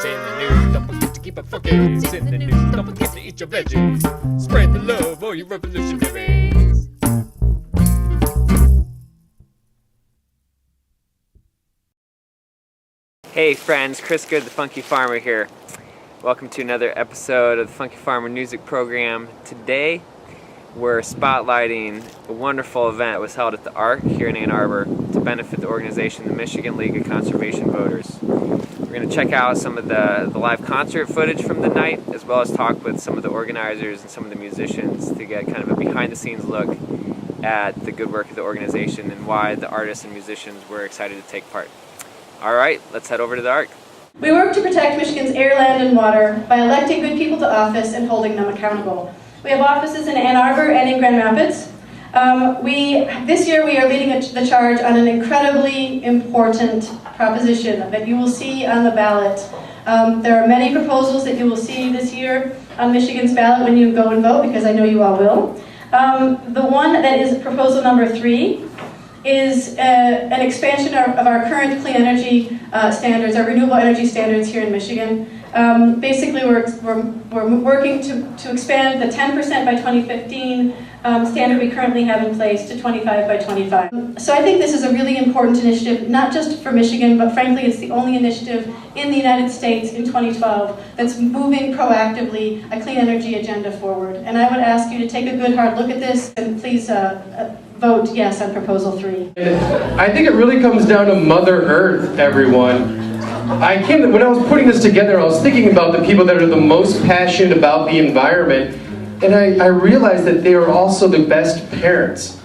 in the news. Don't forget to keep it funky. It's in the news. Don't forget to eat your veggies. Spread the love, all you revolutionaries. Hey friends, Chris Good, the Funky Farmer here. Welcome to another episode of the Funky Farmer Newsic program. Today we're spotlighting a wonderful event that was held at the Ark here in Ann Arbor to benefit the organization, the Michigan League of Conservation Voters. We're going to check out some of the live concert footage from the night, as well as talk with some of the organizers and some of the musicians to get kind of a behind-the-scenes look at the good work of the organization and why the artists and musicians were excited to take part. Alright, let's head over to the Ark. We work to protect Michigan's air, land, and water by electing good people to office and holding them accountable. We have offices in Ann Arbor and in Grand Rapids. This year we are leading the charge on an incredibly important proposition that you will see on the ballot. There are many proposals that you will see this year on Michigan's ballot when you go and vote, because I know you all will. The one that is proposal number 3 is an expansion of our current clean energy standards, our renewable energy standards here in Michigan. Basically, we're working to expand the 10% by 2015 standard we currently have in place to 25 by 25. So I think this is a really important initiative, not just for Michigan, but frankly it's the only initiative in the United States in 2012 that's moving proactively a clean energy agenda forward. And I would ask you to take a good hard look at this and please vote yes on proposal 3. I think it really comes down to Mother Earth, everyone. When I was putting this together, I was thinking about the people that are the most passionate about the environment, and I realized that they are also the best parents.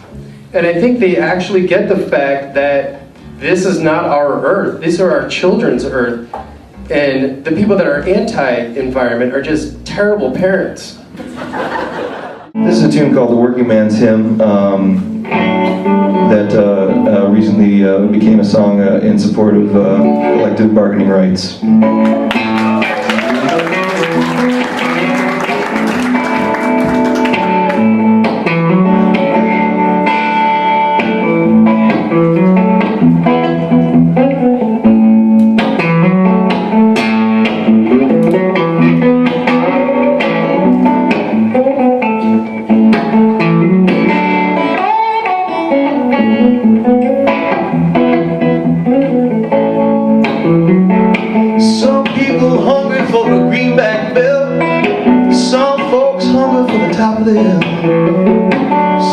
And I think they actually get the fact that this is not our Earth, these are our children's Earth, and the people that are anti-environment are just terrible parents. This is a tune called The Working Man's Hymn that recently became a song in support of collective bargaining rights.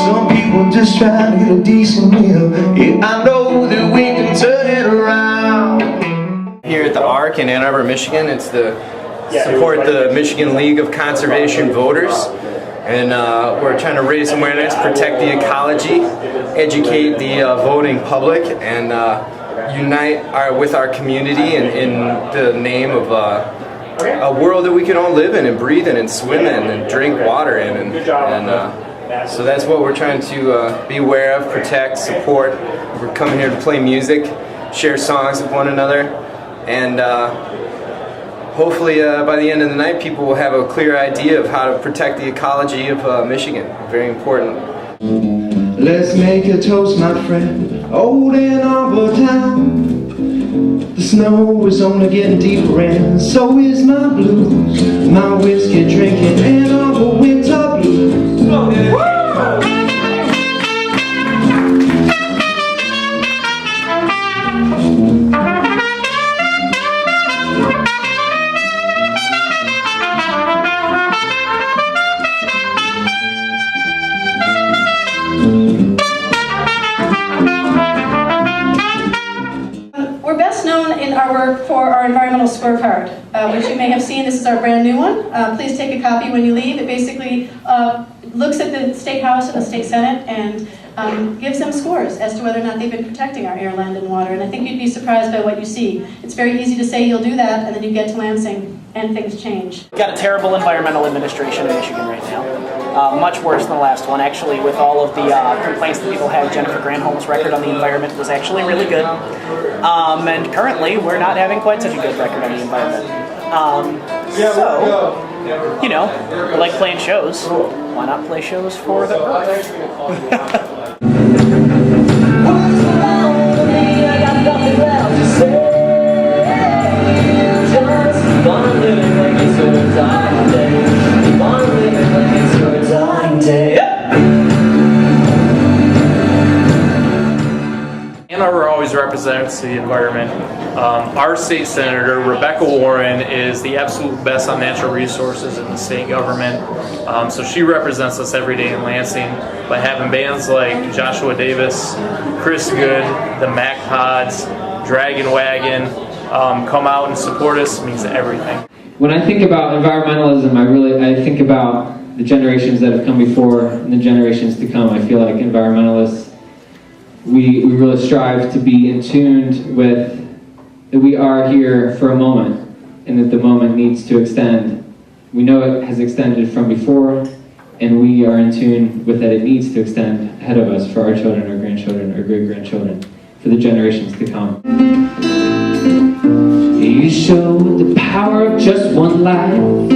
Some people just trying to get a decent meal. Yeah, I know that we can turn it around. Here at the Ark in Ann Arbor, Michigan, it's to support the Michigan League of Conservation Voters. And we're trying to raise awareness, protect the ecology, educate the voting public, and unite with our community in the name of a world that we can all live in and breathe in and swim in and drink water in, and so that's what we're trying to be aware of, protect, support. We're coming here to play music, share songs with one another, and hopefully by the end of the night people will have a clear idea of how to protect the ecology of Michigan. Very important. Let's make a toast, my friend, old Ann Arbor town. The snow is only getting deeper and so is my blues. My whiskey drinking Ann Arbor winter blues. We're best known in our work for our environmental scorecard, which you may have seen. This is our brand new one. Please take a copy when you leave. It basically looks at the State House and the State Senate and gives them scores as to whether or not they've been protecting our air, land, and water. And I think you'd be surprised by what you see. It's very easy to say you'll do that, and then you get to Lansing and things change. We've got a terrible environmental administration in Michigan right now. Much worse than the last one. Actually, with all of the complaints that people had, Jennifer Granholm's record on the environment was actually really good. And currently, we're not having quite such a good record on the environment. So, you know, we like playing shows. Why not play shows for the Earth? Arbor always represents the environment. Our state senator, Rebecca Warren, is the absolute best on natural resources in the state government. So she represents us every day in Lansing by having bands like Joshua Davis, Chris Good, the Macpodz, Dragon Wagon come out and support us. It means everything. When I think about environmentalism, I think about the generations that have come before and the generations to come. I feel like environmentalists, we really strive to be in tune with that we are here for a moment and that the moment needs to extend. We know it has extended from before, and we are in tune with that it needs to extend ahead of us for our children, our grandchildren, our great-grandchildren, for the generations to come. You showed the power of just one life,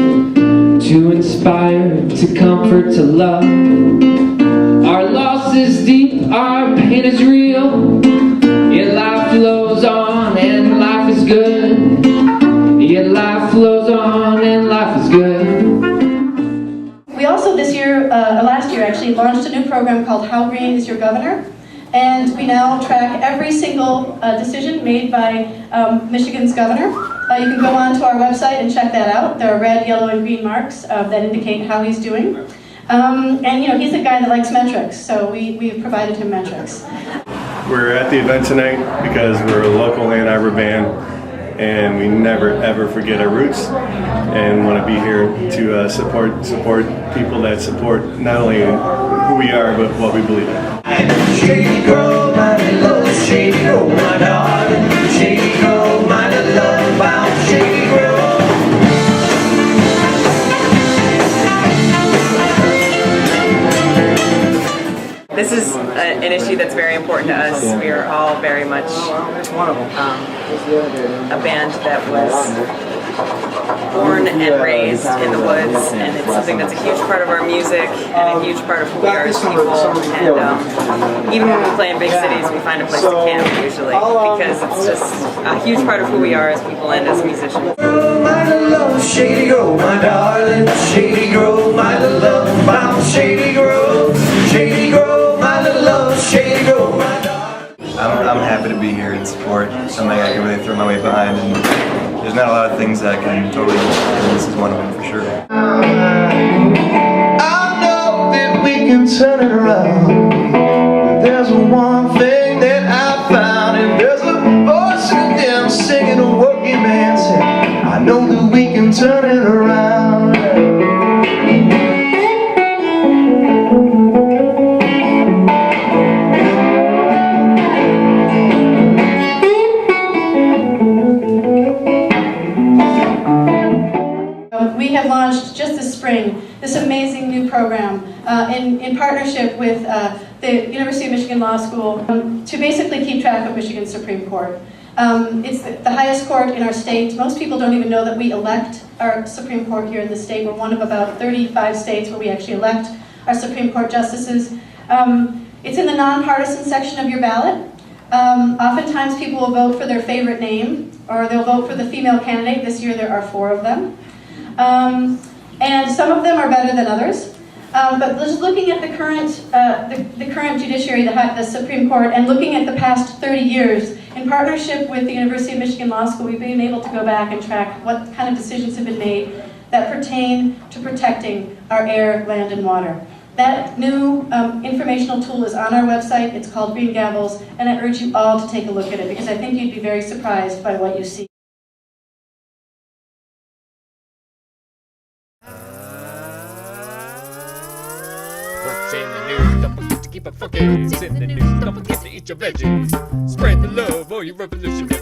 to inspire, to comfort, to love. Our loss is deep, our pain is real, yet life flows on and life is good. Yet life flows on and life is good. We also last year actually, launched a new program called How Green is Your Governor? And we now track every single decision made by Michigan's governor. You can go onto our website and check that out. There are red, yellow, and green marks that indicate how he's doing. And you know, he's a guy that likes metrics, so we've provided him metrics. We're at the event tonight because we're a local Ann Arbor band, and we never ever forget our roots, and want to be here to support people that support not only who we are but what we believe in. Shady girl, mighty love, shady girl, my darling. Shady girl, mighty love, about shady girl. This is an issue that's very important to us. We are all very much a band that was born and raised in the woods, and it's something that's a huge part of our music and a huge part of who we are as people. And even when we play in big cities, we find a place to camp usually, because it's just a huge part of who we are as people and as musicians. My love, shady girl, my darling. Shady girl, my love, about shady girl. Shady girl, my love, shady girl, my darling. I'm happy to be here and support something I can really throw my weight behind, and there's not a lot of things that I can totally do, and this is one of them for sure. I know that we can turn it around, but there's one thing that I found, and there's a voice in them singing a working man's hymn. I know that we can turn it around. We have launched just this spring this amazing new program in partnership with the University of Michigan Law School to basically keep track of Michigan's Supreme Court. It's the highest court in our state. Most people don't even know that we elect our Supreme Court here in the state. We're one of about 35 states where we actually elect our Supreme Court justices. It's in the nonpartisan section of your ballot. Oftentimes people will vote for their favorite name, or they'll vote for the female candidate. This year there are 4 of them. And some of them are better than others. But just looking at the current judiciary, the Supreme Court, and looking at the past 30 years, in partnership with the University of Michigan Law School, we've been able to go back and track what kind of decisions have been made that pertain to protecting our air, land, and water. That new informational tool is on our website. It's called Green Gavels, and I urge you all to take a look at it, because I think you'd be very surprised by what you see. What's in the news? Don't forget to keep it fucking. What's in the news? Don't forget to eat your veggies. Spread the love, oh you revolutionaries.